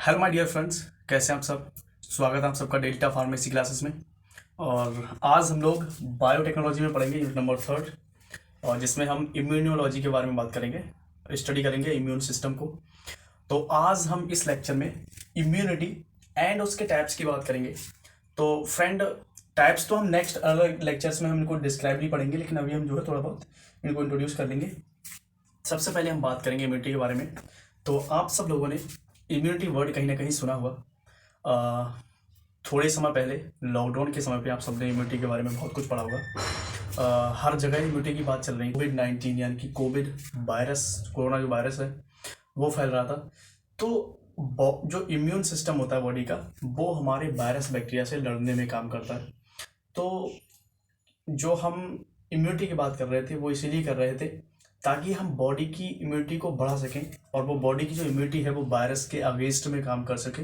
Hello my dear friends, कैसे हैं आप सब। स्वागत है आप सबका डेल्टा फार्मेसी क्लासेस में। और आज हम लोग बायोटेक्नोलॉजी में पढ़ेंगे यूनिट नंबर 3 और जिसमें हम इम्यूनोलॉजी के बारे में बात करेंगे, स्टडी करेंगे इम्यून सिस्टम को। तो आज हम इस लेक्चर में इम्यूनिटी एंड उसके टाइप्स की बात करेंगे। तो फ्रेंड, टाइप्स तो हम नेक्स्ट अलग लेक्चर्स में हम इनको डिस्क्राइब नहीं पढ़ेंगे, लेकिन अभी हम जो है थोड़ा बहुत इनको इंट्रोड्यूस कर लेंगे। सबसे पहले हम बात करेंगे इम्यूनिटी के बारे में। तो आप सब लोगों ने इम्यूनिटी वर्ड कहीं ना कहीं सुना हुआ। थोड़े समय पहले लॉकडाउन के समय पे आप सबने इम्यूनिटी के बारे में बहुत कुछ पढ़ा होगा। हर जगह इम्यूनिटी की बात चल रही है। कोविड-19 यानी कि कोविड वायरस, कोरोना जो वायरस है वो फैल रहा था। तो जो इम्यून सिस्टम होता है बॉडी का, वो हमारे वायरस बैक्टीरिया से लड़ने में काम करता है। तो जो हम इम्यूनिटी की बात कर रहे थे वो इसीलिए कर रहे थे ताकि हम बॉडी की इम्यूनिटी को बढ़ा सकें और वो बॉडी की जो इम्यूनिटी है वो वायरस के अगेंस्ट में काम कर सके,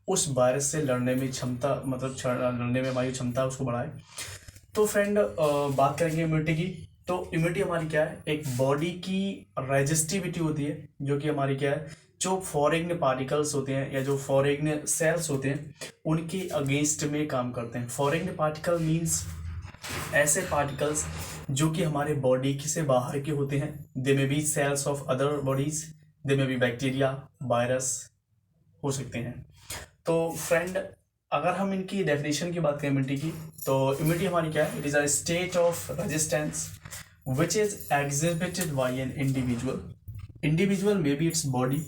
उस वायरस से लड़ने में क्षमता, मतलब लड़ने में हमारी क्षमता उसको बढ़ाए। तो फ्रेंड, बात करेंगे इम्यूनिटी की। तो इम्यूनिटी हमारी क्या है? एक बॉडी की रेजिस्टिविटी होती है, जो कि हमारी क्या है, जो फॉरेन पार्टिकल्स होते हैं या जो फॉरेन सेल्स होते हैं उनके अगेंस्ट में काम करते हैं। फॉरेन पार्टिकल मीन्स ऐसे पार्टिकल्स जो कि हमारे बॉडी की से बाहर के होते हैं। They may be cells of other bodies, they may be bacteria, virus हो सकते हैं। तो फ्रेंड, अगर हम इनकी डेफिनेशन की बात करें इम्यूनिटी की, तो इम्यूनिटी हमारी क्या है? It is a state of resistance which is exhibited by an individual may be its body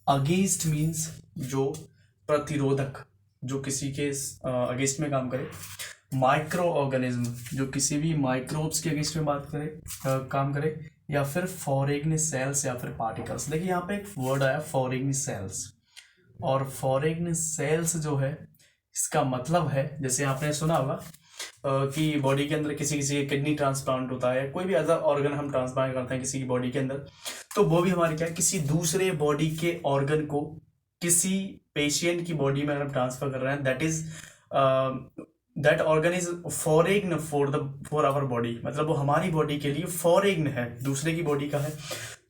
against means जो प्रतिरोधक, जो किसी के अगेंस्ट में काम करे। माइक्रो ऑर्गेनिज्म, जो किसी भी माइक्रोब्स के अगेंस्ट में बात करे, काम करे। या फिर फॉरेन सेल्स या फिर पार्टिकल्स। देखिए यहाँ पे एक वर्ड आया फॉरेन सेल्स, और फॉरेन सेल्स जो है इसका मतलब है, जैसे आपने सुना होगा कि बॉडी के अंदर किसी किसी किडनी ट्रांसप्लांट होता है, कोई भी अदर ऑर्गन हम ट्रांसप्लांट करते हैं किसी की बॉडी के अंदर, तो वो भी हमारे क्या है, किसी दूसरे बॉडी के ऑर्गन को किसी पेशेंट की बॉडी में अगर हम ट्रांसफर कर रहे हैं, that organ is foreign for our body, मतलब वो हमारी बॉडी के लिए फॉरेन है, दूसरे की बॉडी का है।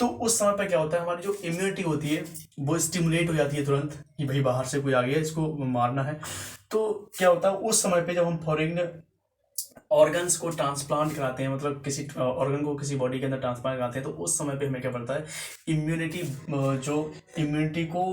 तो उस समय पर क्या होता है, हमारी जो इम्यूनिटी होती है वो स्टिमुलेट हो जाती है तुरंत कि भाई बाहर से कोई आ गया, इसको मारना है। तो क्या होता है उस समय पे जब हम फॉरेन ऑर्गन्स को ट्रांसप्लांट कराते हैं, मतलब किसी ऑर्गन को किसी बॉडी के अंदर ट्रांसप्लांट कराते हैं, तो उस समय पे हमें क्या पड़ता है, इम्यूनिटी, जो इम्यूनिटी को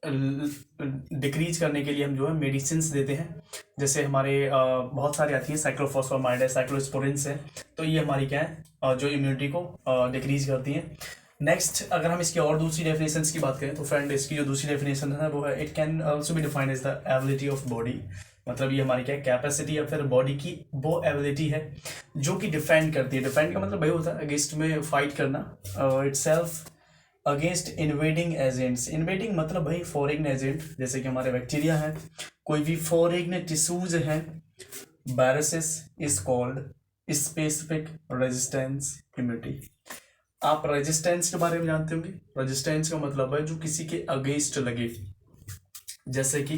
डिक्रीज करने के लिए हम जो है मेडिसिन देते हैं। जैसे हमारे बहुत सारी आती हैं, साइक्लोफॉस्फामाइड है, साइक्लोस्पोरिन्स है। तो ये हमारी क्या है, जो इम्यूनिटी को डिक्रीज करती हैं। नेक्स्ट, अगर हम इसकी और दूसरी डेफिनेशन की बात करें तो फ्रेंड, इसकी जो दूसरी डेफिनेशन है वो है, it can also be defined as the ability of body. मतलब ये हमारी क्या कैपेसिटी या फिर बॉडी की वो एबिलिटी है जो कि डिफेंड करती है। डिफेंड का मतलब वही होता है अगेंस्ट में फाइट करना, itself against invading agents. Invading मतलब भाई फॉरेन एजेंट, जैसे कि हमारे बैक्टीरिया है, कोई भी फॉरेन टिश्यूज हैं। Viruses is called specific resistance immunity. आप रेजिस्टेंस के बारे में जानते होंगे। रेजिस्टेंस का मतलब है जो किसी के अगेंस्ट लगे। जैसे कि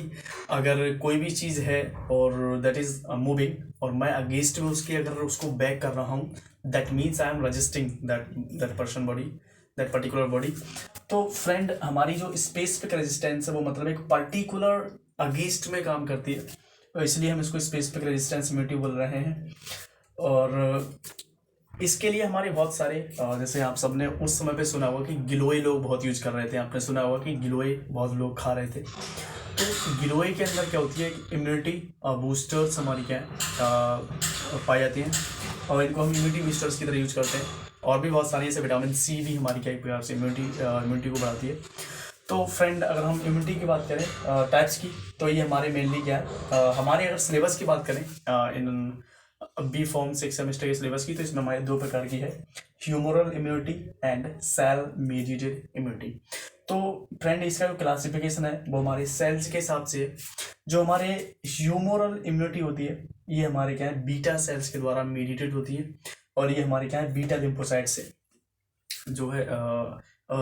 अगर कोई भी चीज़ है और दैट इज मूविंग और मैं अगेंस्ट में उसके अगर उसको बैक कर रहा हूँ, that means I am resisting that person body, that particular body. तो फ्रेंड, हमारी जो स्पेसिफिक रेजिस्टेंस है वो मतलब एक पर्टिकुलर अगेंस्ट में काम करती है, तो इसलिए हम इसको स्पेसिफिक रेजिस्टेंस इम्यूनिटी बोल रहे हैं। और इसके लिए हमारे बहुत सारे, जैसे आप सबने उस समय पे सुना होगा कि गिलोय लोग बहुत यूज कर रहे थे। आपने सुना होगा कि गिलोय बहुत लोग खा रहे थे। तो गिलोय के अंदर क्या होती है, इम्यूनिटी बूस्टर्स हमारी क्या है, पाई जाती हैं, और इनको हम इम्यूनिटी बूस्टर्स की तरह यूज करते हैं। और भी बहुत सारी, जैसे विटामिन सी भी हमारी क्या एक प्रकार से इम्यूनिटी को बढ़ाती है। तो फ्रेंड, अगर हम इम्यूनिटी की बात करें टाइप्स की, तो ये हमारे मेनली क्या है, हमारे अगर सिलेबस की बात करें इन बी फॉर्म 6 सेमेस्टर के सिलेबस की, तो इसमें हमारे 2 प्रकार की है, humoral immunity and cell mediated immunity. तो फ्रेंड, इसका जो क्लासिफिकेशन है वो हमारे सेल्स के हिसाब से है। जो हमारे ह्यूमोरल इम्यूनिटी होती है ये हमारे क्या है, बीटा सेल्स के द्वारा मीडिएटेड होती है, और ये हमारे क्या है, बीटा लिम्फोसाइट से जो है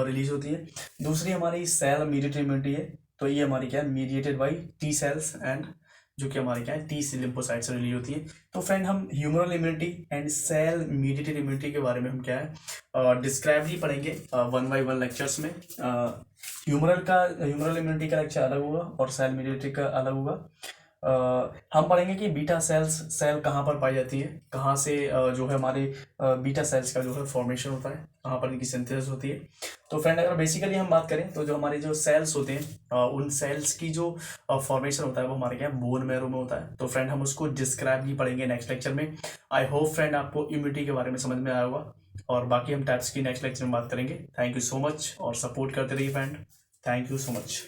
रिलीज होती है। दूसरी हमारी सेल मीडिएटेड इम्यूनिटी है, तो ये हमारी क्या है, mediated by T cells and जो कि हमारे क्या है T लिम्फोसाइट से रिलीज होती है। तो फ्रेंड हम humoral immunity and cell mediated immunity के बारे में हम क्या है डिस्क्राइब ही पढ़ेंगे 1 by 1 लेक्चर्स में। ह्यूमरल इम्यूनिटी का लेक्चर अलग होगा और सेल मीडिएटेड का अलग होगा। हम पढ़ेंगे कि बीटा सेल कहाँ पर पाई जाती है, कहाँ से जो है हमारे बीटा सेल्स का जो है फॉर्मेशन होता है, कहाँ पर इनकी सिंथेसिस होती है। तो फ्रेंड अगर बेसिकली हम बात करें तो जो हमारे जो सेल्स होते हैं उन सेल्स की जो फॉर्मेशन होता है वो हमारे क्या बोन मैरो में होता है। तो फ्रेंड हम उसको डिस्क्राइब ही पढ़ेंगे नेक्स्ट लेक्चर में। आई होप फ्रेंड आपको इम्यूनिटी के बारे में समझ में आया होगा और बाकी हम टाइप्स की नेक्स्ट लेक्चर में बात करेंगे। थैंक यू सो मच और सपोर्ट करते रहिए friend. Thank you so much.